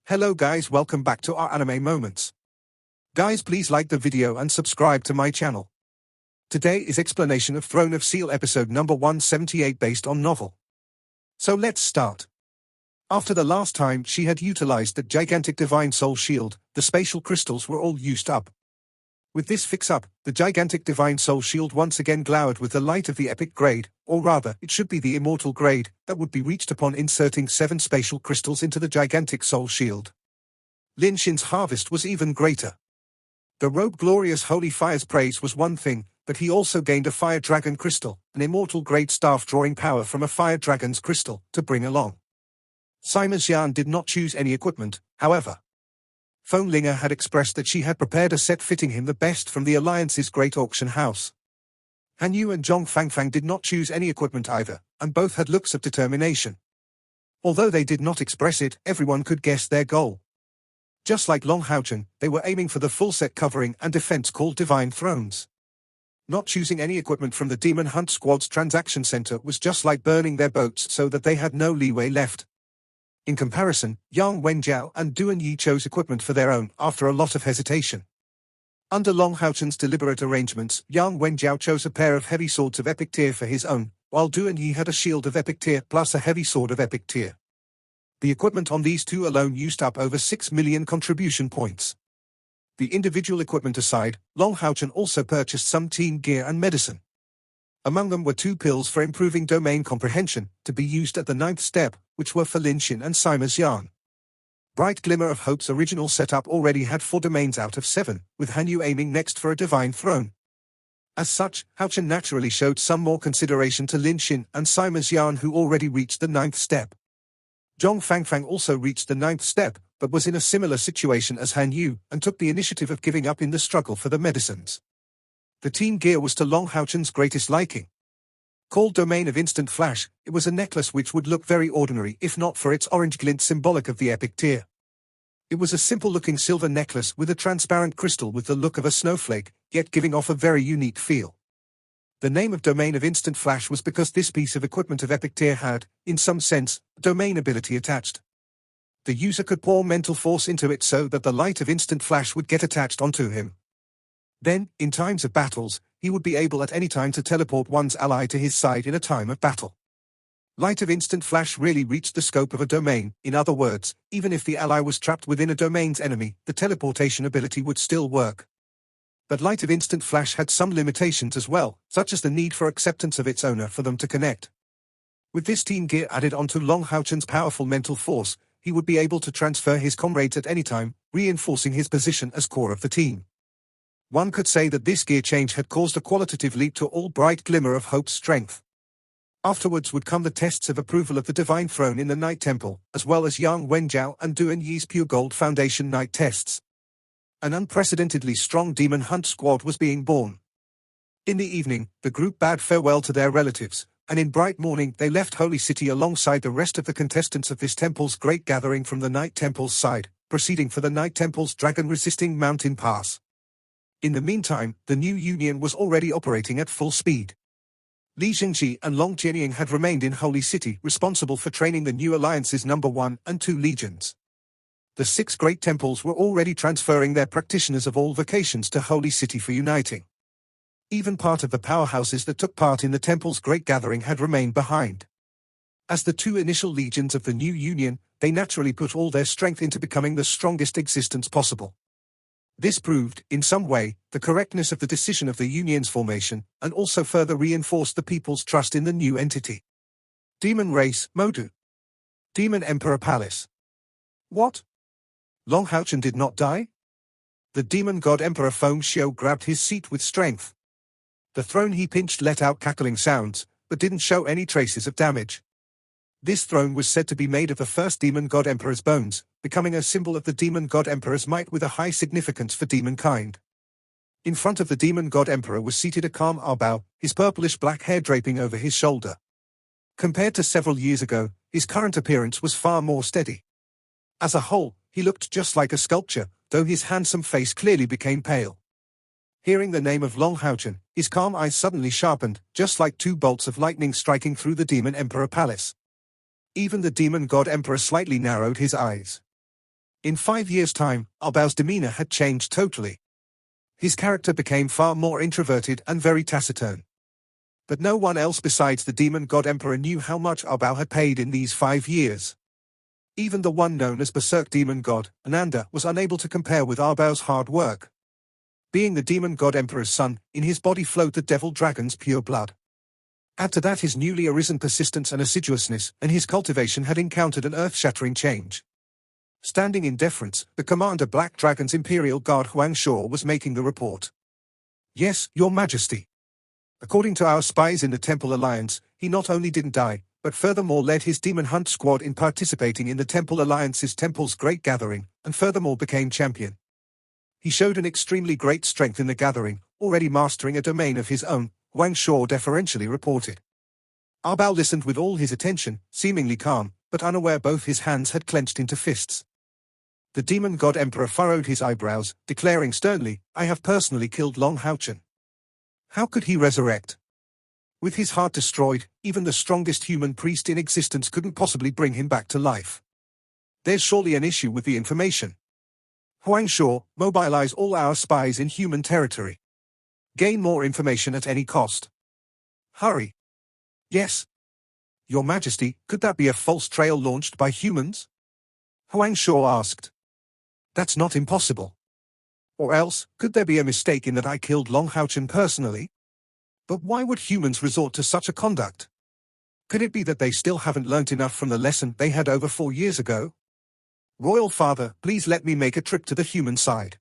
Hello guys, welcome back to our anime moments. Guys, please like the video and subscribe to my channel. Today is explanation of Throne of Steel episode number 178 based on novel. So let's start. After the last time she had utilized the gigantic divine soul shield, the spatial crystals were all used up. With this fix-up, the gigantic divine soul shield once again glowered with the light of the epic grade, or rather, it should be the immortal grade, that would be reached upon inserting 7 spatial crystals into the gigantic soul shield. Lin Xin's harvest was even greater. The robe glorious holy fire's praise was one thing, but he also gained a fire dragon crystal, an immortal grade staff drawing power from a fire dragon's crystal, to bring along. Sima Xian did not choose any equipment, however. Feng Linger had expressed that she had prepared a set fitting him the best from the Alliance's great auction house. Han Yu and Zhong Fangfang did not choose any equipment either, and both had looks of determination. Although they did not express it, everyone could guess their goal. Just like Long Hao Chen, they were aiming for the full set covering and defense called Divine Thrones. Not choosing any equipment from the Demon Hunt Squad's transaction center was just like burning their boats so that they had no leeway left. In comparison, Yang Wenjiao and Duan Yi chose equipment for their own after a lot of hesitation. Under Long Hao Chen's deliberate arrangements, Yang Wenjiao chose a pair of heavy swords of epic tier for his own, while Duan Yi had a shield of epic tier plus a heavy sword of epic tier. The equipment on these two alone used up over 6 million contribution points. The individual equipment aside, Long Hao Chen also purchased some team gear and medicine. Among them were 2 pills for improving domain comprehension, to be used at the 9th step, which were for Lin Xin and Sima Xian. Bright Glimmer of Hope's original setup already had 4 domains out of 7, with Han Yu aiming next for a divine throne. As such, Hao Chen naturally showed some more consideration to Lin Xin and Sima Xian, who already reached the 9th step. Zhong Fangfang also reached the 9th step, but was in a similar situation as Han Yu, and took the initiative of giving up in the struggle for the medicines. The team gear was to Long Hao Chen's greatest liking. Called Domain of Instant Flash, it was a necklace which would look very ordinary if not for its orange glint symbolic of the epic tier. It was a simple-looking silver necklace with a transparent crystal with the look of a snowflake, yet giving off a very unique feel. The name of Domain of Instant Flash was because this piece of equipment of epic tier had, in some sense, a domain ability attached. The user could pour mental force into it so that the light of instant flash would get attached onto him. Then, in times of battles, he would be able at any time to teleport one's ally to his side in a time of battle. Light of Instant Flash really reached the scope of a domain. In other words, even if the ally was trapped within a domain's enemy, the teleportation ability would still work. But Light of Instant Flash had some limitations as well, such as the need for acceptance of its owner for them to connect. With this team gear added onto Long Hao Chen's powerful mental force, he would be able to transfer his comrades at any time, reinforcing his position as core of the team. One could say that this gear change had caused a qualitative leap to all Bright Glimmer of Hope's strength. Afterwards would come the tests of approval of the Divine Throne in the Night Temple, as well as Yang Wenjiao and Duan Yi's Pure Gold Foundation night tests. An unprecedentedly strong Demon Hunt squad was being born. In the evening, the group bade farewell to their relatives, and in bright morning they left Holy City alongside the rest of the contestants of this temple's great gathering from the Night Temple's side, proceeding for the Night Temple's dragon-resisting mountain pass. In the meantime, the new union was already operating at full speed. Li Xingji and Long Jianying had remained in Holy City, responsible for training the new alliance's number 1 and 2 legions. The 6 great temples were already transferring their practitioners of all vocations to Holy City for uniting. Even part of the powerhouses that took part in the temple's great gathering had remained behind. As the 2 initial legions of the new union, they naturally put all their strength into becoming the strongest existence possible. This proved, in some way, the correctness of the decision of the union's formation, and also further reinforced the people's trust in the new entity. Demon Race, Modu. Demon Emperor Palace. What? Long Hao Chen did not die? The demon god Emperor Feng Xiu grabbed his seat with strength. The throne he pinched let out cackling sounds, but didn't show any traces of damage. This throne was said to be made of the first demon god emperor's bones, becoming a symbol of the demon god emperor's might with a high significance for demonkind. In front of the demon god emperor was seated a calm Arbao, his purplish black hair draping over his shoulder. Compared to several years ago, his current appearance was far more steady. As a whole, he looked just like a sculpture, though his handsome face clearly became pale. Hearing the name of Long Hao Chen, his calm eyes suddenly sharpened, just like 2 bolts of lightning striking through the demon emperor palace. Even the demon god emperor slightly narrowed his eyes. In 5 years' time, Arbao's demeanor had changed totally. His character became far more introverted and very taciturn. But no one else besides the demon god emperor knew how much Arbao had paid in these 5 years. Even the one known as Berserk demon god, Ananda, was unable to compare with Arbao's hard work. Being the demon god emperor's son, in his body flowed the devil dragon's pure blood. Add to that his newly arisen persistence and assiduousness, and his cultivation had encountered an earth-shattering change. Standing in deference, the commander Black Dragon's Imperial Guard Huang Shao was making the report. Yes, Your Majesty. According to our spies in the Temple Alliance, he not only didn't die, but furthermore led his Demon Hunt squad in participating in the Temple Alliance's Temple's Great Gathering, and furthermore became champion. He showed an extremely great strength in the gathering, already mastering a domain of his own, Huang Shao deferentially reported. Arbao listened with all his attention, seemingly calm, but unaware both his hands had clenched into fists. The demon god emperor furrowed his eyebrows, declaring sternly, "I have personally killed Long Hao Chen." How could he resurrect? With his heart destroyed, even the strongest human priest in existence couldn't possibly bring him back to life. There's surely an issue with the information. Huang Shao, mobilize all our spies in human territory. Gain more information at any cost. Hurry. Yes. Your Majesty, could that be a false trail launched by humans? Huang Shao asked. That's not impossible. Or else, could there be a mistake in that I killed Long Hao Chen personally? But why would humans resort to such a conduct? Could it be that they still haven't learnt enough from the lesson they had over 4 years ago? Royal Father, please let me make a trip to the human side.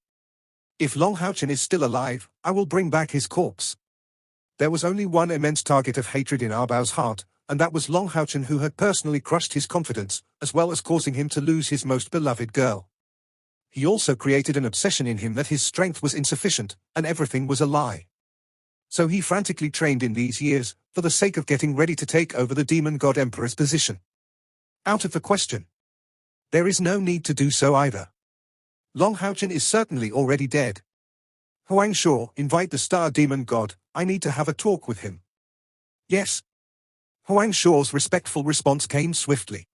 If Long Hao Chen is still alive, I will bring back his corpse. There was only one immense target of hatred in Arbao's heart, and that was Long Hao Chen, who had personally crushed his confidence, as well as causing him to lose his most beloved girl. He also created an obsession in him that his strength was insufficient, and everything was a lie. So he frantically trained in these years, for the sake of getting ready to take over the demon god emperor's position. Out of the question. There is no need to do so either. Long Hao Chen is certainly already dead. Huang Shao, invite the star demon god, I need to have a talk with him. Yes. Huang Shao's respectful response came swiftly.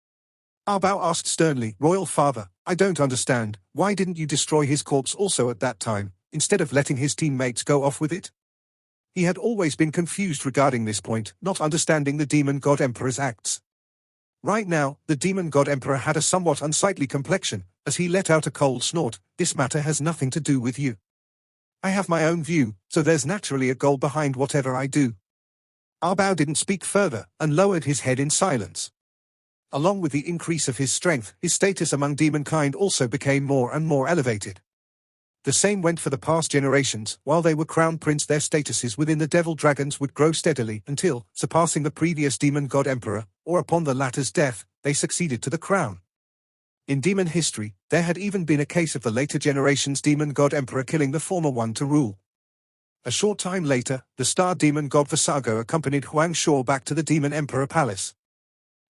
Arbao asked sternly, Royal Father, I don't understand, why didn't you destroy his corpse also at that time, instead of letting his teammates go off with it? He had always been confused regarding this point, not understanding the demon god emperor's acts. Right now, the demon god emperor had a somewhat unsightly complexion, as he let out a cold snort. This matter has nothing to do with you. I have my own view, so there's naturally a goal behind whatever I do. Arbao didn't speak further, and lowered his head in silence. Along with the increase of his strength, his status among demonkind also became more and more elevated. The same went for the past generations. While they were crown prince, their statuses within the devil dragons would grow steadily until, surpassing the previous demon god emperor, or upon the latter's death, they succeeded to the crown. In demon history, there had even been a case of the later generation's demon god emperor killing the former one to rule. A short time later, the star demon god Visago accompanied Huang Shao back to the demon emperor palace.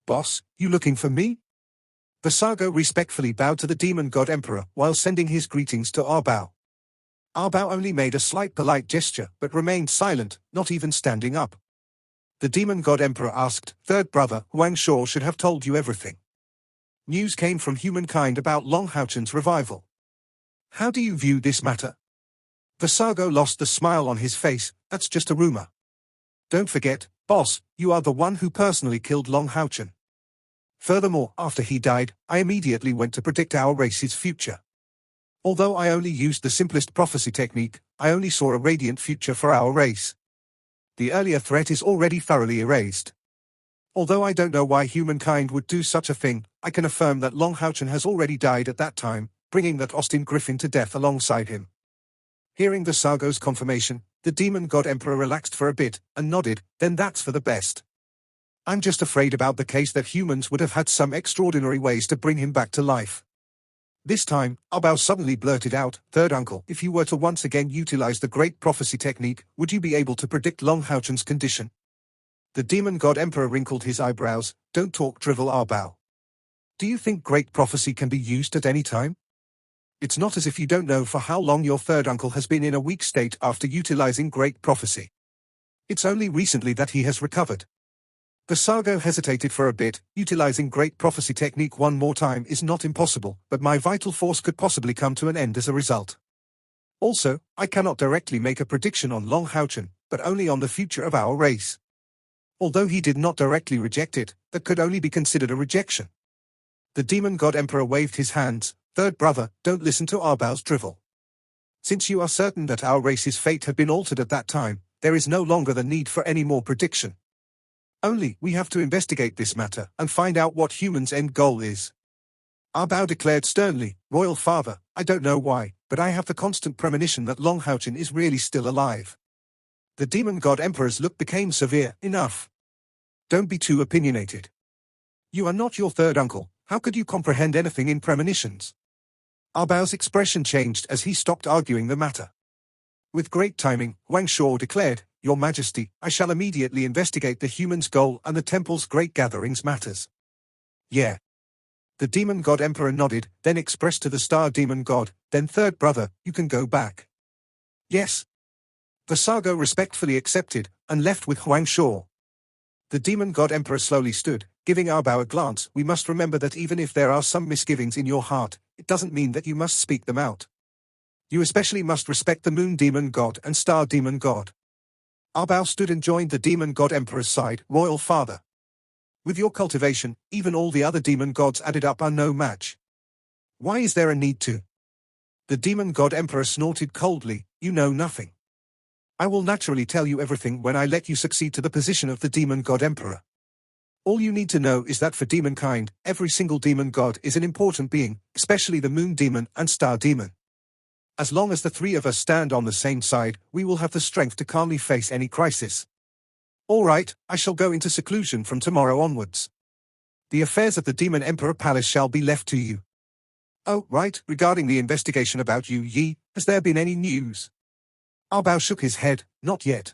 Boss, you looking for me? Visago respectfully bowed to the demon god emperor while sending his greetings to Arbao. Arbao only made a slight polite gesture but remained silent, not even standing up. The demon god emperor asked, Third brother, Huang Shao should have told you everything. News came from humankind about Long Hao Chen's revival. How do you view this matter? Visago lost the smile on his face. That's just a rumor. Don't forget, boss, you are the one who personally killed Long Hao Chen. Furthermore, after he died, I immediately went to predict our race's future. Although I only used the simplest prophecy technique, I only saw a radiant future for our race. The earlier threat is already thoroughly erased. Although I don't know why humankind would do such a thing, I can affirm that Long Hao Chen has already died at that time, bringing that Austin Griffin to death alongside him. Hearing Visago's confirmation, the demon god emperor relaxed for a bit, and nodded, then that's for the best. I'm just afraid about the case that humans would have had some extraordinary ways to bring him back to life. This time, Arbao suddenly blurted out, Third uncle, if you were to once again utilize the great prophecy technique, would you be able to predict Long Hao Chen's condition? The demon god emperor wrinkled his eyebrows. Don't talk drivel, Arbao. Do you think great prophecy can be used at any time? It's not as if you don't know for how long your third uncle has been in a weak state after utilizing great prophecy. It's only recently that he has recovered. Visago hesitated for a bit. Utilizing great prophecy technique one more time is not impossible, but my vital force could possibly come to an end as a result. Also, I cannot directly make a prediction on Long Hao Chen, but only on the future of our race. Although he did not directly reject it, that could only be considered a rejection. The demon god emperor waved his hands. Third brother, don't listen to Arbao's drivel. Since you are certain that our race's fate had been altered at that time, there is no longer the need for any more prediction. Only, we have to investigate this matter and find out what humans' end goal is. Arbao declared sternly, Royal Father, I don't know why, but I have the constant premonition that Long Hao Chen is really still alive. The demon god emperor's look became severe. Enough. Don't be too opinionated. You are not your third uncle. How could you comprehend anything in premonitions? Arbao's expression changed as he stopped arguing the matter. With great timing, Wang Shuo declared, Your Majesty, I shall immediately investigate the human's goal and the temple's great gatherings matters. Yeah. The demon god emperor nodded, then expressed to the star demon god, then third brother, you can go back. Yes. Visago respectfully accepted, and left with Huang Shuo. The demon god emperor slowly stood, giving Arbao a glance. We must remember that even if there are some misgivings in your heart, it doesn't mean that you must speak them out. You especially must respect the moon demon god and star demon god. Arbao stood and joined the demon god emperor's side. Royal Father. With your cultivation, even all the other demon gods added up are no match. Why is there a need to? The demon god emperor snorted coldly, You know nothing. I will naturally tell you everything when I let you succeed to the position of the demon god emperor. All you need to know is that for demonkind, every single demon god is an important being, especially the moon demon and star demon. As long as the three of us stand on the same side, we will have the strength to calmly face any crisis. All right, I shall go into seclusion from tomorrow onwards. The affairs of the Demon Emperor Palace shall be left to you. Oh, right, regarding the investigation about Yu Yi, has there been any news? Arbao shook his head, Not yet.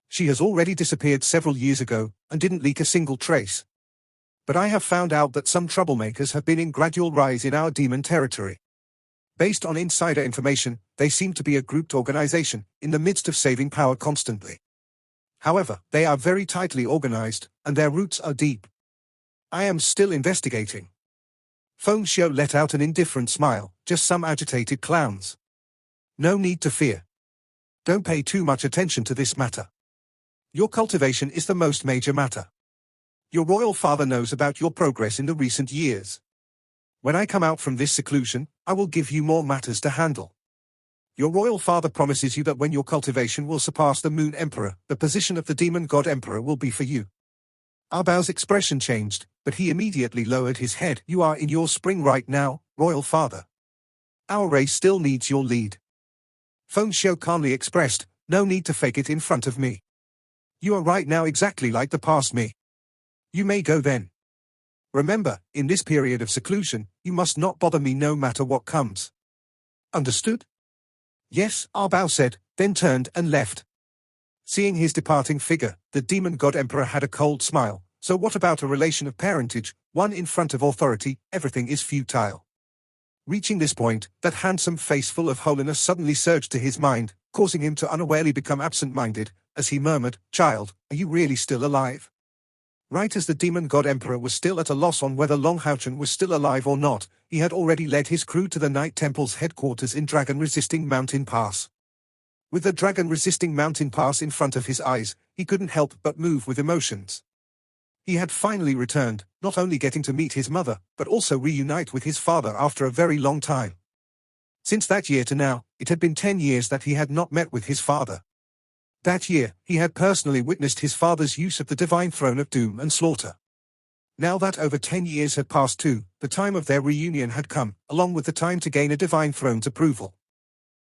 She has already disappeared several years ago, and didn't leak a single trace. But I have found out that some troublemakers have been in gradual rise in our demon territory. Based on insider information, they seem to be a grouped organization, in the midst of saving power constantly. However, they are very tightly organized, and their roots are deep. I am still investigating. Feng Xiu let out an indifferent smile, just some agitated clowns. No need to fear. Don't pay too much attention to this matter. Your cultivation is the most major matter. Your royal father knows about your progress in the recent years. When I come out from this seclusion, I will give you more matters to handle. Your royal father promises you that when your cultivation will surpass the Moon Emperor, the position of the Demon God Emperor will be for you. Arbao's expression changed, but he immediately lowered his head. You are in your spring right now, royal father. Our race still needs your lead. Feng Xiu calmly expressed, No need to fake it in front of me. You are right now exactly like the past me. You may go then. Remember, in this period of seclusion, you must not bother me no matter what comes. Understood? Yes, Arbao said, then turned and left. Seeing his departing figure, the demon god emperor had a cold smile. So what about a relation of parentage, one in front of authority? Everything is futile. Reaching this point, that handsome face full of holiness suddenly surged to his mind, causing him to unawarely become absent-minded, as he murmured, Child, are you really still alive? Right as the demon god emperor was still at a loss on whether Long Hao Chen was still alive or not, he had already led his crew to the Night Temple's headquarters in Dragon-Resisting Mountain Pass. With the Dragon-Resisting Mountain Pass in front of his eyes, he couldn't help but move with emotions. He had finally returned, not only getting to meet his mother, but also reunite with his father after a very long time. Since that year to now, it had been 10 years that he had not met with his father. That year, he had personally witnessed his father's use of the divine throne of doom and slaughter. Now that over 10 years had passed too, the time of their reunion had come, along with the time to gain a divine throne's approval.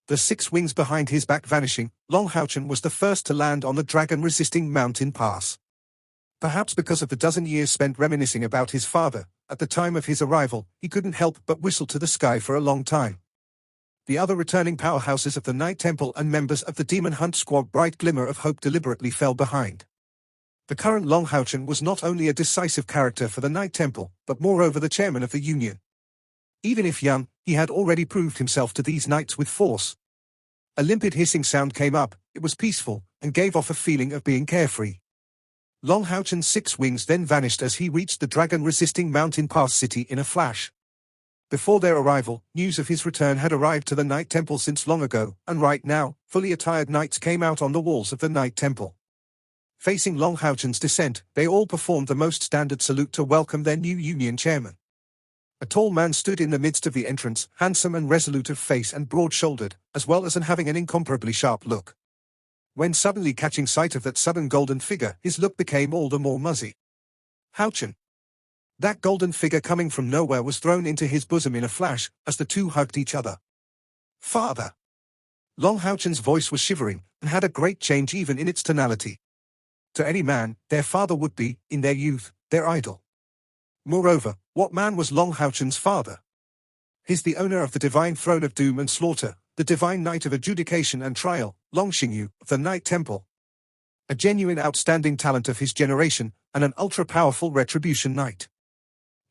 The 6 wings behind his back vanishing, Long Hao Chen was the first to land on the dragon-resisting mountain pass. Perhaps because of the dozen years spent reminiscing about his father, at the time of his arrival, he couldn't help but whistle to the sky for a long time. The other returning powerhouses of the Night Temple and members of the Demon Hunt Squad bright glimmer of hope deliberately fell behind. The current Long Hao Chen was not only a decisive character for the Night Temple, but moreover the chairman of the Union. Even if young, he had already proved himself to these knights with force. A limpid hissing sound came up, it was peaceful, and gave off a feeling of being carefree. Long Hao Chen's 6 wings then vanished as he reached the dragon-resisting mountain pass city in a flash. Before their arrival, news of his return had arrived to the Night Temple since long ago, and right now, fully attired knights came out on the walls of the Night Temple. Facing Long Hao Chen's descent, they all performed the most standard salute to welcome their new union chairman. A tall man stood in the midst of the entrance, handsome and resolute of face and broad-shouldered, as well as having an incomparably sharp look. When suddenly catching sight of that sudden golden figure, his look became all the more muzzy. Hao Chen. That golden figure coming from nowhere was thrown into his bosom in a flash, as the two hugged each other. Father! Long Hao Chen's voice was shivering, and had a great change even in its tonality. To any man, their father would be, in their youth, their idol. Moreover, what man was Long Hao Chen's father? He's the owner of the divine throne of doom and slaughter, the divine knight of adjudication and trial, Long Xingyu, of the Night Temple. A genuine outstanding talent of his generation, and an ultra-powerful retribution knight.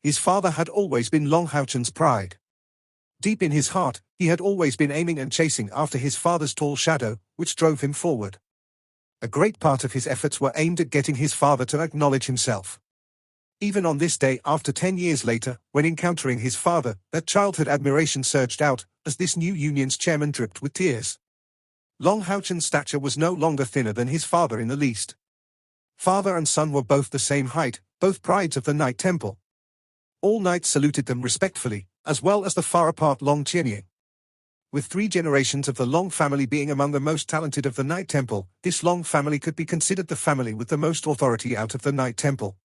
His father had always been Long Hao Chen's pride. Deep in his heart, he had always been aiming and chasing after his father's tall shadow, which drove him forward. A great part of his efforts were aimed at getting his father to acknowledge himself. Even on this day after 10 years later, when encountering his father, that childhood admiration surged out, as this new union's chairman dripped with tears. Long Hao Chen's stature was no longer thinner than his father in the least. Father and son were both the same height, both prides of the Night Temple. All knights saluted them respectfully, as well as the far-apart Long Qianying. With 3 generations of the Long family being among the most talented of the Night Temple, this Long family could be considered the family with the most authority out of the Night Temple.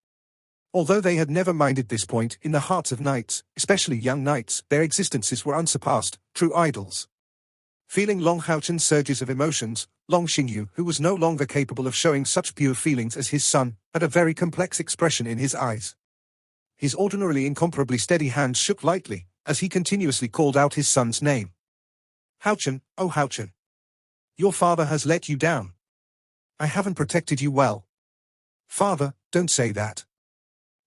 Although they had never minded this point, in the hearts of knights, especially young knights, their existences were unsurpassed, true idols. Feeling Long Hao Chen's surges of emotions, Long Xingyu, who was no longer capable of showing such pure feelings as his son, had a very complex expression in his eyes. His ordinarily incomparably steady hands shook lightly, as he continuously called out his son's name. Hao Chen, oh Hao Chen. Your father has let you down. I haven't protected you well. Father, don't say that.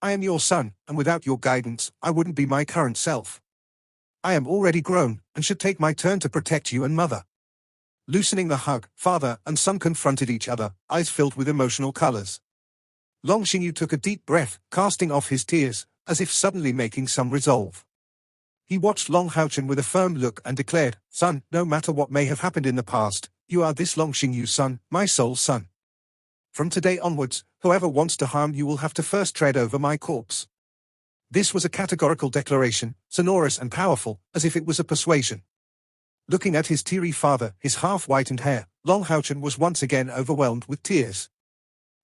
I am your son, and without your guidance, I wouldn't be my current self. I am already grown, and should take my turn to protect you and mother. Loosening the hug, father and son confronted each other, eyes filled with emotional colors. Long Xingyu took a deep breath, casting off his tears, as if suddenly making some resolve. He watched Long Hao Chen with a firm look and declared, Son, no matter what may have happened in the past, you are this Long Xingyu's son, my sole son. From today onwards, whoever wants to harm you will have to first tread over my corpse. This was a categorical declaration, sonorous and powerful, as if it was a persuasion. Looking at his teary father, his half-whitened hair, Long Hao Chen was once again overwhelmed with tears.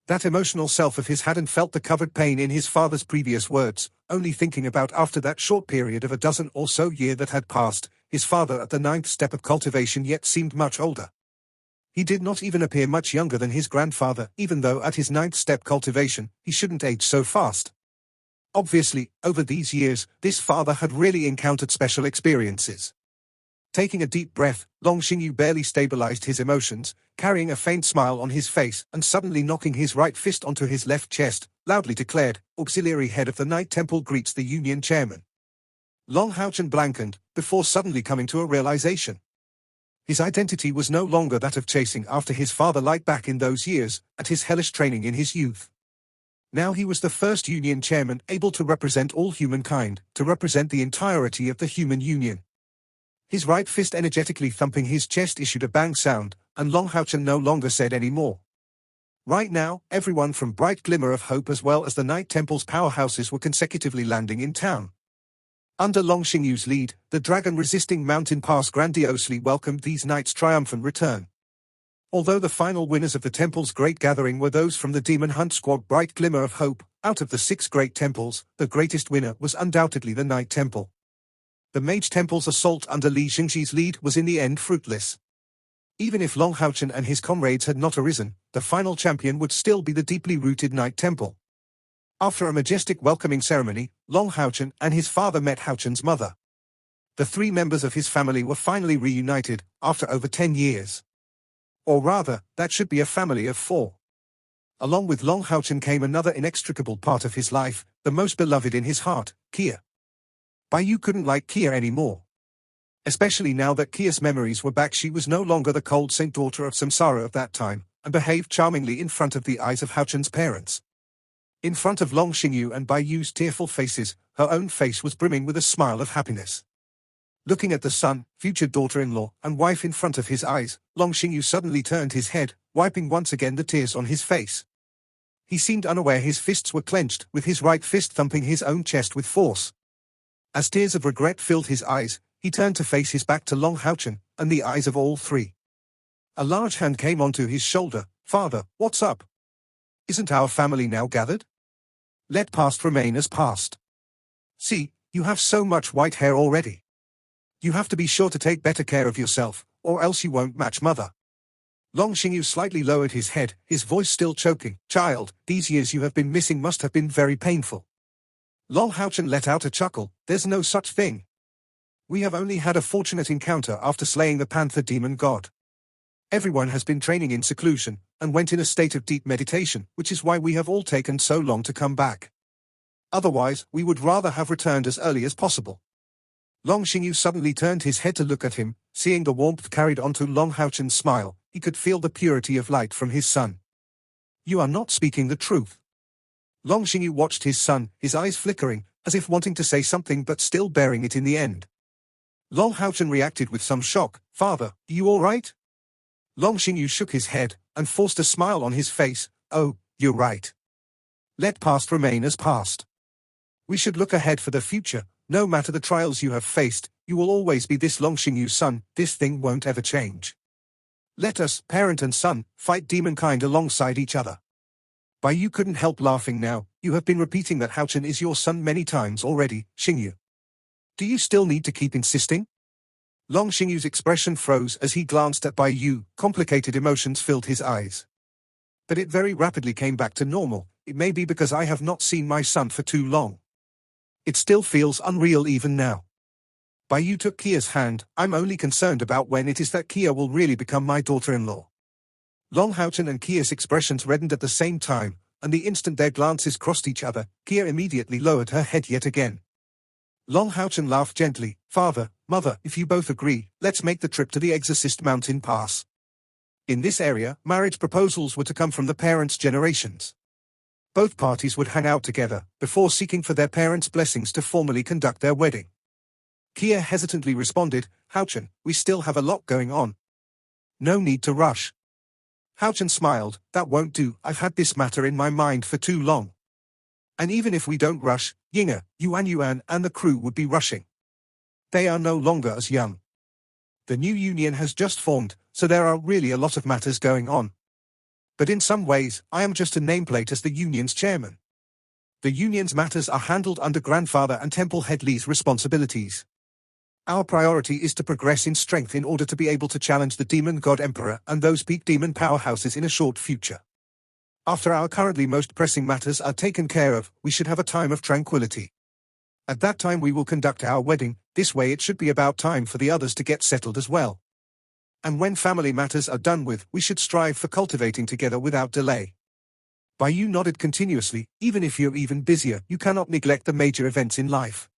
That emotional self of his hadn't felt the covered pain in his father's previous words, only thinking about after that short period of a dozen or so years that had passed, his father at the 9th step of cultivation yet seemed much older. He did not even appear much younger than his grandfather, even though at his 9th step cultivation, he shouldn't age so fast. Obviously, over these years, this father had really encountered special experiences. Taking a deep breath, Long Xingyu barely stabilized his emotions, carrying a faint smile on his face, and suddenly knocking his right fist onto his left chest, loudly declared, Auxiliary head of the Night Temple greets the Union chairman. Long Hao Chen blankened, before suddenly coming to a realization. His identity was no longer that of chasing after his father like back in those years, at his hellish training in his youth. Now he was the first Union chairman able to represent all humankind, to represent the entirety of the human union. His right fist energetically thumping his chest issued a bang sound, and Long Hao Chen no longer said any more. Right now, everyone from Bright Glimmer of Hope as well as the Night Temple's powerhouses were consecutively landing in town. Under Long Xingyu's lead, the dragon-resisting mountain pass grandiosely welcomed these knights' triumphant return. Although the final winners of the temple's great gathering were those from the demon hunt squad Bright Glimmer of Hope, out of the 6 great temples, the greatest winner was undoubtedly the Night Temple. The Mage Temple's assault under Li Xingxi's lead was in the end fruitless. Even if Long Hao Chen and his comrades had not arisen, the final champion would still be the deeply rooted Night Temple. After a majestic welcoming ceremony, Long Hao Chen and his father met Hao Chen's mother. The 3 members of his family were finally reunited, after over 10 years. Or rather, that should be a family of 4. Along with Long Hao Chen came another inextricable part of his life, the most beloved in his heart, Cai'er. Baiyu couldn't like Cai'er anymore. Especially now that Cai'er's memories were back, she was no longer the cold saint daughter of Samsara of that time, and behaved charmingly in front of the eyes of Hao Chen's parents. In front of Long Xingyu and Bai Yu's tearful faces, her own face was brimming with a smile of happiness. Looking at the son, future daughter-in-law, and wife in front of his eyes, Long Xingyu suddenly turned his head, wiping once again the tears on his face. He seemed unaware his fists were clenched, with his right fist thumping his own chest with force. As tears of regret filled his eyes, he turned to face his back to Long Hao Chen, and the eyes of all three. A large hand came onto his shoulder. "Father, what's up? Isn't our family now gathered? Let past remain as past. See, you have so much white hair already. You have to be sure to take better care of yourself, or else you won't match mother." Long Xingyu slightly lowered his head, his voice still choking. "Child, these years you have been missing must have been very painful." Long Hao Chen let out a chuckle. "There's no such thing. We have only had a fortunate encounter after slaying the panther demon god. Everyone has been training in seclusion, and went in a state of deep meditation, which is why we have all taken so long to come back. Otherwise, we would rather have returned as early as possible." Long Xingyu suddenly turned his head to look at him. Seeing the warmth carried onto Long Hao Chen's smile, he could feel the purity of light from his son. "You are not speaking the truth." Long Xingyu watched his son, his eyes flickering, as if wanting to say something but still bearing it in the end. Long Hao Chen reacted with some shock. "Father, are you all right?" Long Xingyu shook his head, and forced a smile on his face. "Oh, you're right. Let past remain as past. We should look ahead for the future. No matter the trials you have faced, you will always be this Long Xingyu's son. This thing won't ever change. Let us, parent and son, fight demonkind alongside each other." Bai Yu couldn't help laughing now. "You have been repeating that Hao Chen is your son many times already, Xingyu. Do you still need to keep insisting?" Long Xingyu's expression froze as he glanced at Bai Yu. Complicated emotions filled his eyes. But it very rapidly came back to normal. "It may be because I have not seen my son for too long. It still feels unreal even now." Bai Yu took Kia's hand. "I'm only concerned about when it is that Kia will really become my daughter-in-law." Long Hao Chen and Kia's expressions reddened at the same time, and the instant their glances crossed each other, Kia immediately lowered her head yet again. Long Hao Chen laughed gently. "Father, mother, if you both agree, let's make the trip to the Exorcist Mountain Pass. In this area, marriage proposals were to come from the parents' generations. Both parties would hang out together, before seeking for their parents' blessings to formally conduct their wedding." Kia hesitantly responded. "Hao Chen, we still have a lot going on. No need to rush." Hao Chen smiled. "That won't do. I've had this matter in my mind for too long. And even if we don't rush, Yinga, Yuan, and the crew would be rushing. They are no longer as young. The new union has just formed, so there are really a lot of matters going on. But in some ways, I am just a nameplate as the union's chairman. The union's matters are handled under grandfather and temple head Li's responsibilities. Our priority is to progress in strength in order to be able to challenge the demon god emperor and those peak demon powerhouses in a short future. After our currently most pressing matters are taken care of, we should have a time of tranquility. At that time we will conduct our wedding. This way it should be about time for the others to get settled as well. And when family matters are done with, we should strive for cultivating together without delay." Bai Yu nodded continuously. "Even if you're even busier, you cannot neglect the major events in life.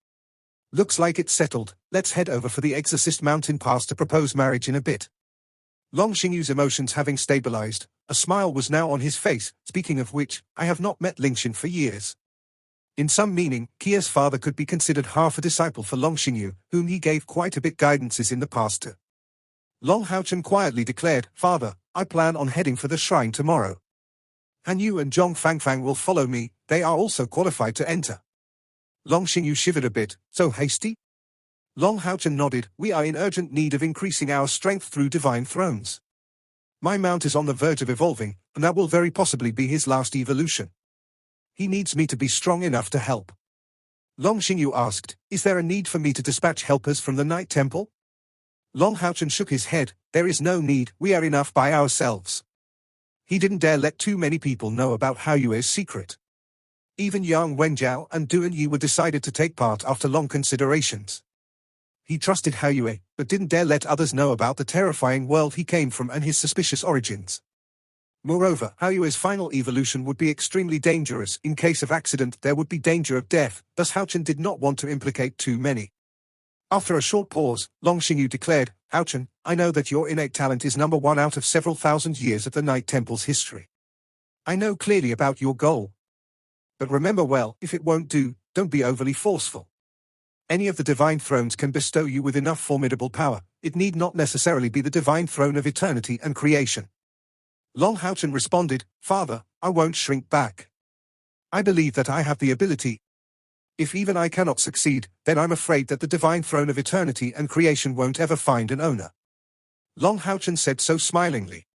Looks like it's settled. Let's head over for the Exorcist Mountain Pass to propose marriage in a bit." Long Xingyu's emotions having stabilized, a smile was now on his face. "Speaking of which, I have not met Lingxin for years." In some meaning, Kia's father could be considered half a disciple for Long Xingyu, whom he gave quite a bit guidances in the past to. Long Hao Chen quietly declared, "Father, I plan on heading for the shrine tomorrow. Han Yu and Zhong Fangfang will follow me. They are also qualified to enter." Long Xingyu shivered a bit. "So hasty?" Long Hao Chen nodded. "We are in urgent need of increasing our strength through divine thrones. My mount is on the verge of evolving, and that will very possibly be his last evolution. He needs me to be strong enough to help." Long Xingyu asked, "Is there a need for me to dispatch helpers from the Night Temple?" Long Hao Chen shook his head. "There is no need. We are enough by ourselves." He didn't dare let too many people know about Hao Yue's secret. Even Yang Wenjiao and Duan Yi were decided to take part after long considerations. He trusted Hao Yue, but didn't dare let others know about the terrifying world he came from and his suspicious origins. Moreover, Hao Yue's final evolution would be extremely dangerous. In case of accident, there would be danger of death, thus Hao Chen did not want to implicate too many. After a short pause, Long Xingyu declared, "Hao Chen, I know that your innate talent is number one out of several thousand years of the Night Temple's history. I know clearly about your goal. But remember well, if it won't do, don't be overly forceful. Any of the divine thrones can bestow you with enough formidable power. It need not necessarily be the divine throne of eternity and creation. Long Hao Chen responded, Father, I won't shrink back. I believe that I have the ability. If even I cannot succeed, then I'm afraid that the divine throne of eternity and creation won't ever find an owner. Long Hao Chen said so smilingly.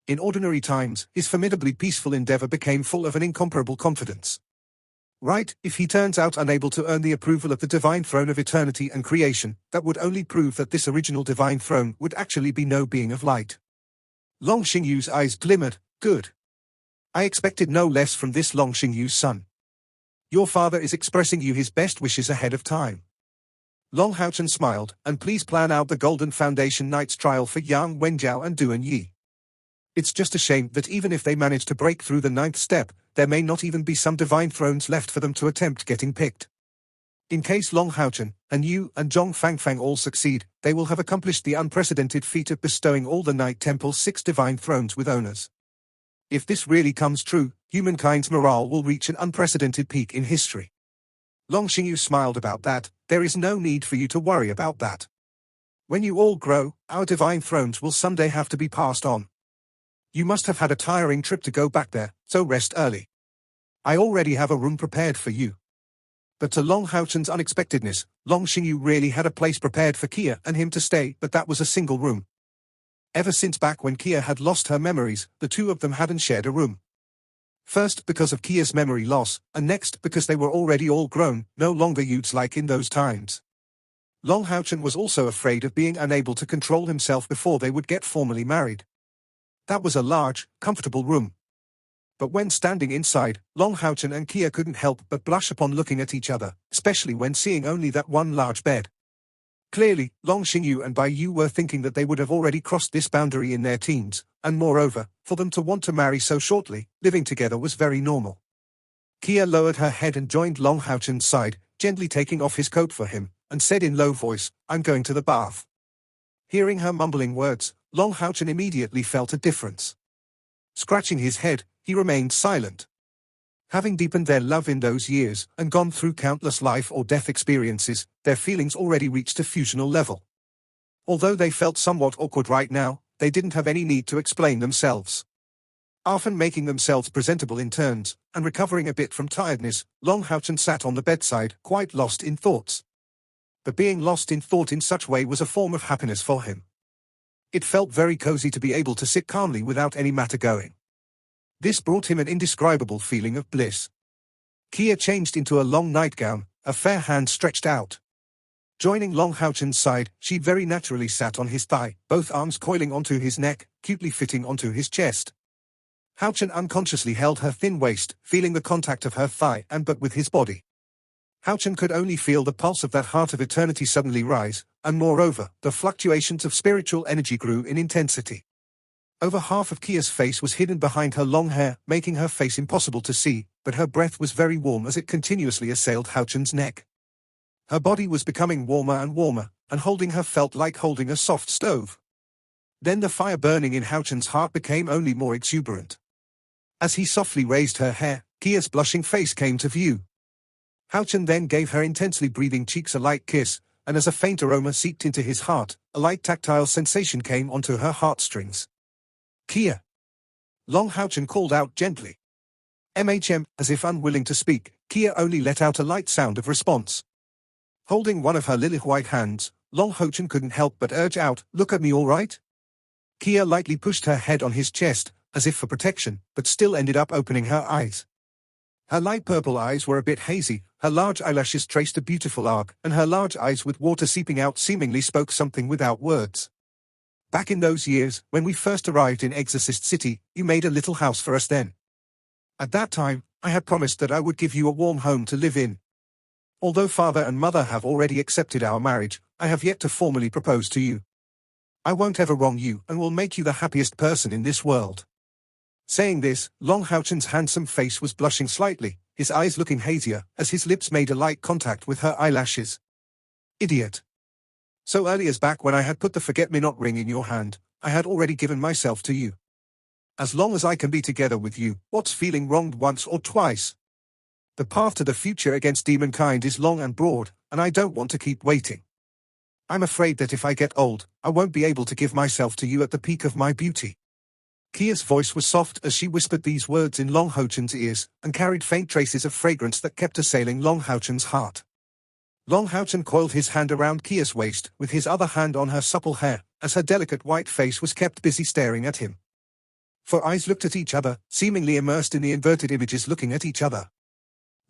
In ordinary times, his formidably peaceful endeavor became full of an incomparable confidence. Right, if he turns out unable to earn the approval of the divine throne of eternity and creation, that would only prove that this original divine throne would actually be no being of light. Long Xingyu's eyes glimmered. Good. I expected no less from this Long Xingyu's son. Your father is expressing you his best wishes ahead of time. Long Hao Chen smiled, and please plan out the Golden Foundation Knight's trial for Yang Wenjiao and Duan Yi. It's just a shame that even if they manage to break through the 9th step, there may not even be some divine thrones left for them to attempt getting picked. In case Long Hao Chen, and you, and Zhong Fangfang all succeed, they will have accomplished the unprecedented feat of bestowing all the Night Temple's 6 divine thrones with owners. If this really comes true, humankind's morale will reach an unprecedented peak in history. Long Xingyu smiled about that. There is no need for you to worry about that. When you all grow, our divine thrones will someday have to be passed on. You must have had a tiring trip to go back there, so rest early. I already have a room prepared for you. But to Long Hao Chen's unexpectedness, Long Xingyu really had a place prepared for Kia and him to stay, but that was a single room. Ever since back when Kia had lost her memories, the two of them hadn't shared a room. First because of Kia's memory loss, and next because they were already all grown, no longer youths like in those times. Long Hao Chen was also afraid of being unable to control himself before they would get formally married. That was a large, comfortable room. But when standing inside, Long Hao Chen and Kia couldn't help but blush upon looking at each other, especially when seeing only that one large bed. Clearly, Long Xingyu and Bai Yu were thinking that they would have already crossed this boundary in their teens, and moreover, for them to want to marry so shortly, living together was very normal. Kia lowered her head and joined Long Hao Chen's side, gently taking off his coat for him, and said in low voice, I'm going to the bath. Hearing her mumbling words, Long Hao Chen immediately felt a difference. Scratching his head, he remained silent. Having deepened their love in those years, and gone through countless life or death experiences, their feelings already reached a fusional level. Although they felt somewhat awkward right now, they didn't have any need to explain themselves. Often making themselves presentable in turns, and recovering a bit from tiredness, Long Hao Chen sat on the bedside, quite lost in thoughts. But being lost in thought in such way was a form of happiness for him. It felt very cozy to be able to sit calmly without any matter going. This brought him an indescribable feeling of bliss. Kia changed into a long nightgown, a fair hand stretched out. Joining Long Hao Chen's side, she very naturally sat on his thigh, both arms coiling onto his neck, cutely fitting onto his chest. Hao Chen unconsciously held her thin waist, feeling the contact of her thigh but with his body. Hao Chen could only feel the pulse of that heart of eternity suddenly rise, and moreover, the fluctuations of spiritual energy grew in intensity. Over half of Kia's face was hidden behind her long hair, making her face impossible to see, but her breath was very warm as it continuously assailed Hao Chen's neck. Her body was becoming warmer and warmer, and holding her felt like holding a soft stove. Then the fire burning in Hao Chen's heart became only more exuberant. As he softly raised her hair, Kia's blushing face came to view. Hao Chen then gave her intensely breathing cheeks a light kiss, and as a faint aroma seeped into his heart, a light tactile sensation came onto her heartstrings. Kia! Long Hao Chen called out gently. As if unwilling to speak, Kia only let out a light sound of response. Holding one of her lily-white hands, Long Hao Chen couldn't help but urge out, look at me all right? Kia lightly pushed her head on his chest, as if for protection, but still ended up opening her eyes. Her light purple eyes were a bit hazy, her large eyelashes traced a beautiful arc, and her large eyes with water seeping out seemingly spoke something without words. Back in those years, when we first arrived in Exorcist City, you made a little house for us then. At that time, I had promised that I would give you a warm home to live in. Although father and mother have already accepted our marriage, I have yet to formally propose to you. I won't ever wrong you and will make you the happiest person in this world. Saying this, Long Hao Chen's handsome face was blushing slightly, his eyes looking hazier, as his lips made a light contact with her eyelashes. Idiot. So early as back when I had put the forget-me-not ring in your hand, I had already given myself to you. As long as I can be together with you, what's feeling wronged once or twice? The path to the future against demonkind is long and broad, and I don't want to keep waiting. I'm afraid that if I get old, I won't be able to give myself to you at the peak of my beauty. Kia's voice was soft as she whispered these words in Long Hao Chen's ears, and carried faint traces of fragrance that kept assailing Long Hao Chen's heart. Long Hao Chen coiled his hand around Kia's waist, with his other hand on her supple hair, as her delicate white face was kept busy staring at him. For eyes looked at each other, seemingly immersed in the inverted images looking at each other.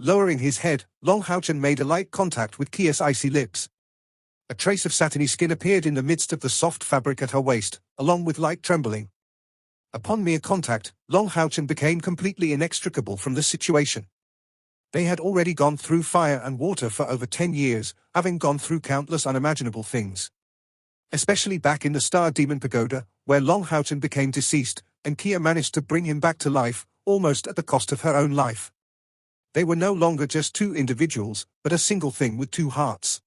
Lowering his head, Long Hao Chen made a light contact with Kia's icy lips. A trace of satiny skin appeared in the midst of the soft fabric at her waist, along with light trembling. Upon mere contact, Long Hao Chen became completely inextricable from the situation. They had already gone through fire and water for over 10 years, having gone through countless unimaginable things. Especially back in the Star Demon Pagoda, where Long Hao Chen became deceased, and Kia managed to bring him back to life, almost at the cost of her own life. They were no longer just two individuals, but a single thing with two hearts.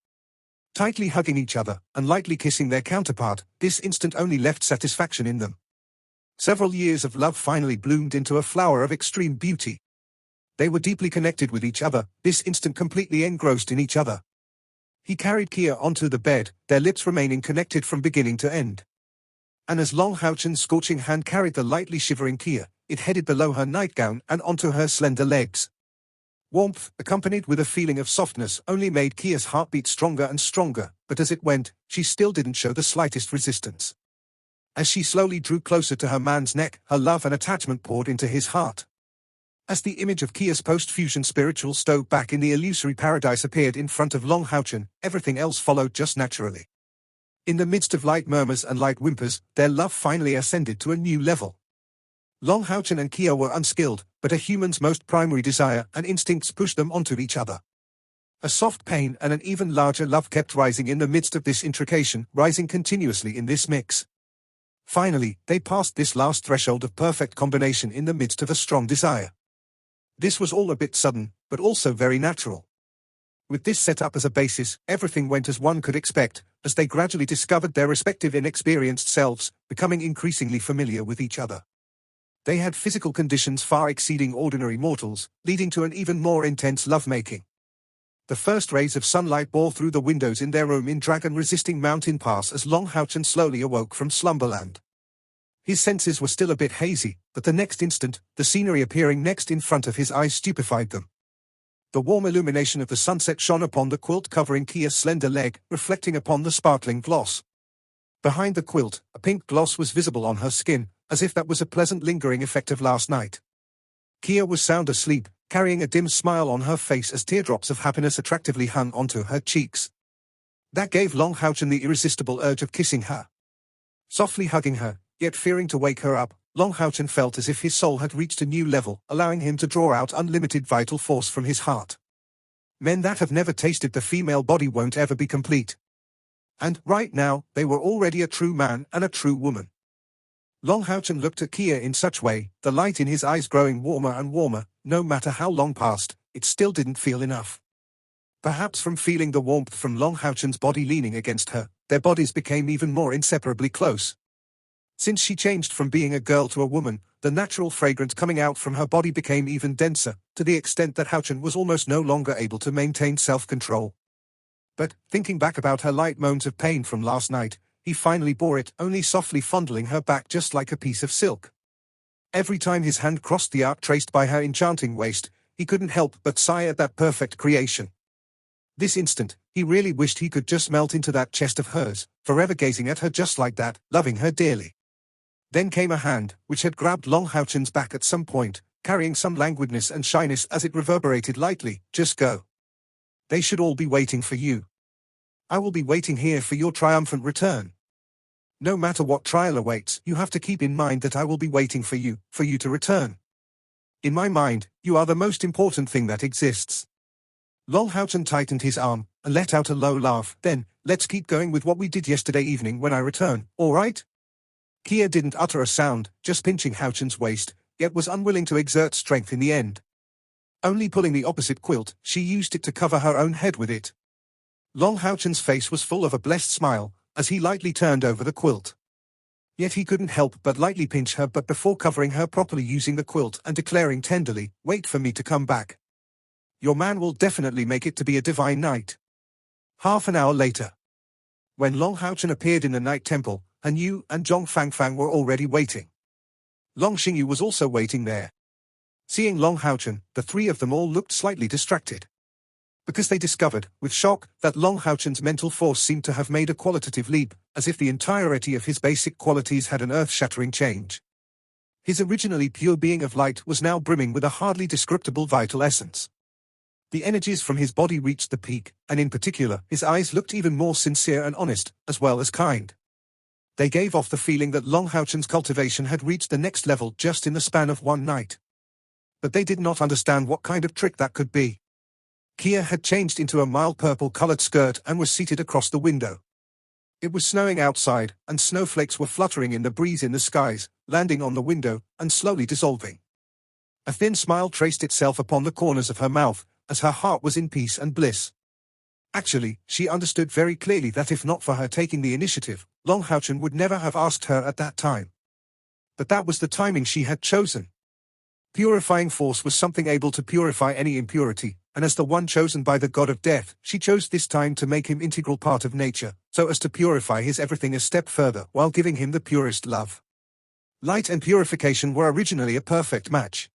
Tightly hugging each other, and lightly kissing their counterpart, this instant only left satisfaction in them. Several years of love finally bloomed into a flower of extreme beauty. They were deeply connected with each other, this instant completely engrossed in each other. He carried Kia onto the bed, their lips remaining connected from beginning to end. And as Long Hao Chen's scorching hand carried the lightly shivering Kia, it headed below her nightgown and onto her slender legs. Warmth, accompanied with a feeling of softness, only made Kia's heart beat stronger and stronger, but as it went, she still didn't show the slightest resistance. As she slowly drew closer to her man's neck, her love and attachment poured into his heart. As the image of Kia's post-fusion spiritual stove back in the illusory paradise appeared in front of Long Hao Chen, everything else followed just naturally. In the midst of light murmurs and light whimpers, their love finally ascended to a new level. Long Hao Chen and Kia were unskilled, but a human's most primary desire and instincts pushed them onto each other. A soft pain and an even larger love kept rising in the midst of this intrication, rising continuously in this mix. Finally, they passed this last threshold of perfect combination in the midst of a strong desire. This was all a bit sudden, but also very natural. With this set up as a basis, everything went as one could expect, as they gradually discovered their respective inexperienced selves, becoming increasingly familiar with each other. They had physical conditions far exceeding ordinary mortals, leading to an even more intense lovemaking. The first rays of sunlight bore through the windows in their room in dragon-resisting mountain pass as Long Hao Chen slowly awoke from slumberland. His senses were still a bit hazy, but the next instant, the scenery appearing next in front of his eyes stupefied them. The warm illumination of the sunset shone upon the quilt covering Kia's slender leg, reflecting upon the sparkling gloss. Behind the quilt, a pink gloss was visible on her skin, as if that was a pleasant lingering effect of last night. Kia was sound asleep, carrying a dim smile on her face as teardrops of happiness attractively hung onto her cheeks. That gave Long Hao Chen the irresistible urge of kissing her. Softly hugging her, yet fearing to wake her up, Long Hao Chen felt as if his soul had reached a new level, allowing him to draw out unlimited vital force from his heart. Men that have never tasted the female body won't ever be complete. And, right now, they were already a true man and a true woman. Long Hao Chen looked at Kia in such way, the light in his eyes growing warmer and warmer. No matter how long passed, it still didn't feel enough. Perhaps from feeling the warmth from Long Hao Chen's body leaning against her, their bodies became even more inseparably close. Since she changed from being a girl to a woman, the natural fragrance coming out from her body became even denser, to the extent that Hao Chen was almost no longer able to maintain self-control. But, thinking back about her light moans of pain from last night, he finally bore it, only softly fondling her back just like a piece of silk. Every time his hand crossed the arc traced by her enchanting waist, he couldn't help but sigh at that perfect creation. This instant, he really wished he could just melt into that chest of hers, forever gazing at her just like that, loving her dearly. Then came a hand, which had grabbed Long Hao Chen's back at some point, carrying some languidness and shyness as it reverberated lightly, "Just go. They should all be waiting for you. I will be waiting here for your triumphant return. No matter what trial awaits, you have to keep in mind that I will be waiting for you to return. In my mind, you are the most important thing that exists." Long Hao Chen tightened his arm, and let out a low laugh. "Then, let's keep going with what we did yesterday evening when I return, all right?" Kia didn't utter a sound, just pinching Hao Chen's waist, yet was unwilling to exert strength in the end. Only pulling the opposite quilt, she used it to cover her own head with it. Long Hao Chen's face was full of a blessed smile, as he lightly turned over the quilt. Yet he couldn't help but lightly pinch her before covering her properly using the quilt and declaring tenderly, "Wait for me to come back. your man will definitely make it to be a divine knight. Half an hour later, when Long Hao Chen appeared in the night temple, Han Yu and Zhong Fangfang were already waiting. Long Xingyu was also waiting there. Seeing Long Hao Chen, the three of them all looked slightly distracted, because they discovered, with shock, that Long Hao Chen's mental force seemed to have made a qualitative leap, as if the entirety of his basic qualities had an earth-shattering change. His originally pure being of light was now brimming with a hardly descriptible vital essence. The energies from his body reached the peak, and in particular, his eyes looked even more sincere and honest, as well as kind. They gave off the feeling that Long Hao Chen's cultivation had reached the next level just in the span of one night. But they did not understand what kind of trick that could be. Cai'er had changed into a mild purple-colored skirt and was seated across the window. It was snowing outside, and snowflakes were fluttering in the breeze in the skies, landing on the window, and slowly dissolving. A thin smile traced itself upon the corners of her mouth, as her heart was in peace and bliss. Actually, she understood very clearly that if not for her taking the initiative, Long Hao Chen would never have asked her at that time. But that was the timing she had chosen. Purifying force was something able to purify any impurity, and as the one chosen by the god of death, she chose this time to make him integral part of nature, so as to purify his everything a step further while giving him the purest love. Light and purification were originally a perfect match.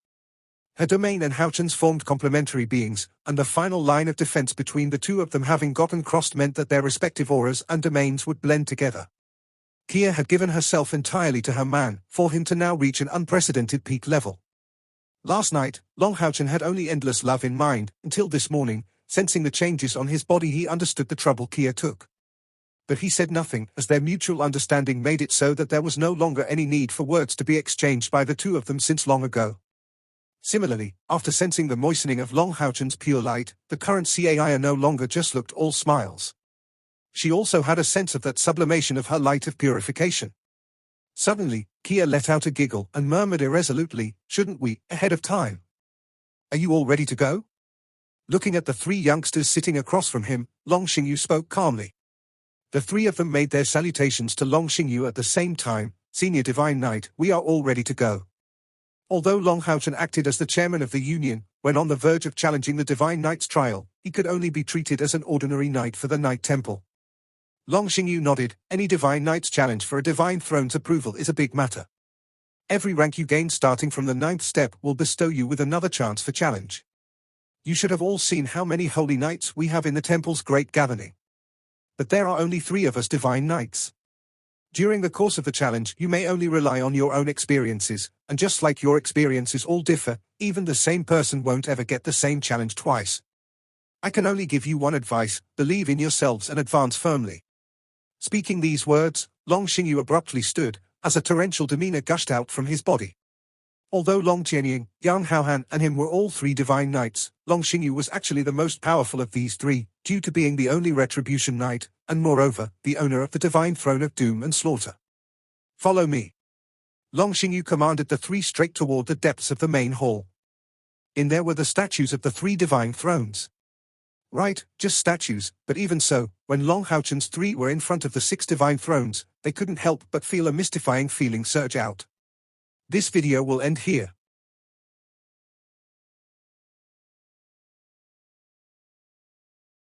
Her domain and Hao Chen's formed complementary beings, and the final line of defense between the two of them having gotten crossed meant that their respective auras and domains would blend together. Cai'er had given herself entirely to her man, for him to now reach an unprecedented peak level. Last night, Long Hao Chen had only endless love in mind, until this morning, sensing the changes on his body he understood the trouble Cai'er took. But he said nothing, as their mutual understanding made it so that there was no longer any need for words to be exchanged by the two of them since long ago. Similarly, after sensing the moistening of Long Hao Chen's pure light, the current Cai'er no longer just looked all smiles. She also had a sense of that sublimation of her light of purification. Suddenly, Cai'er let out a giggle and murmured irresolutely, "Shouldn't we, ahead of time? Are you all ready to go?" Looking at the three youngsters sitting across from him, Long Xingyu spoke calmly. The three of them made their salutations to Long Xingyu at the same time. "Senior Divine Knight, we are all ready to go." Although Long Hao Chen acted as the chairman of the union, when on the verge of challenging the Divine Knight's trial, he could only be treated as an ordinary knight for the Night Temple. Long Xingyu nodded. "Any Divine Knight's challenge for a Divine Throne's approval is a big matter. Every rank you gain starting from the 9th step will bestow you with another chance for challenge. You should have all seen how many holy knights we have in the temple's great gathering. But there are only 3 of us Divine Knights. During the course of the challenge you may only rely on your own experiences, and just like your experiences all differ, even the same person won't ever get the same challenge twice. I can only give you one advice: believe in yourselves and advance firmly." Speaking these words, Long Xingyu abruptly stood, as a torrential demeanor gushed out from his body. Although Long Jianying, Yang Haohan and him were all 3 Divine Knights, Long Xingyu was actually the most powerful of these 3, due to being the only Retribution Knight, and moreover, the owner of the Divine Throne of Doom and Slaughter. "Follow me." Long Xingyu commanded the 3 straight toward the depths of the main hall. In there were the statues of the 3 Divine Thrones. Right, just statues, but even so, when Long Hao Chen's 3 were in front of the 6 Divine Thrones, they couldn't help but feel a mystifying feeling surge out. This video will end here.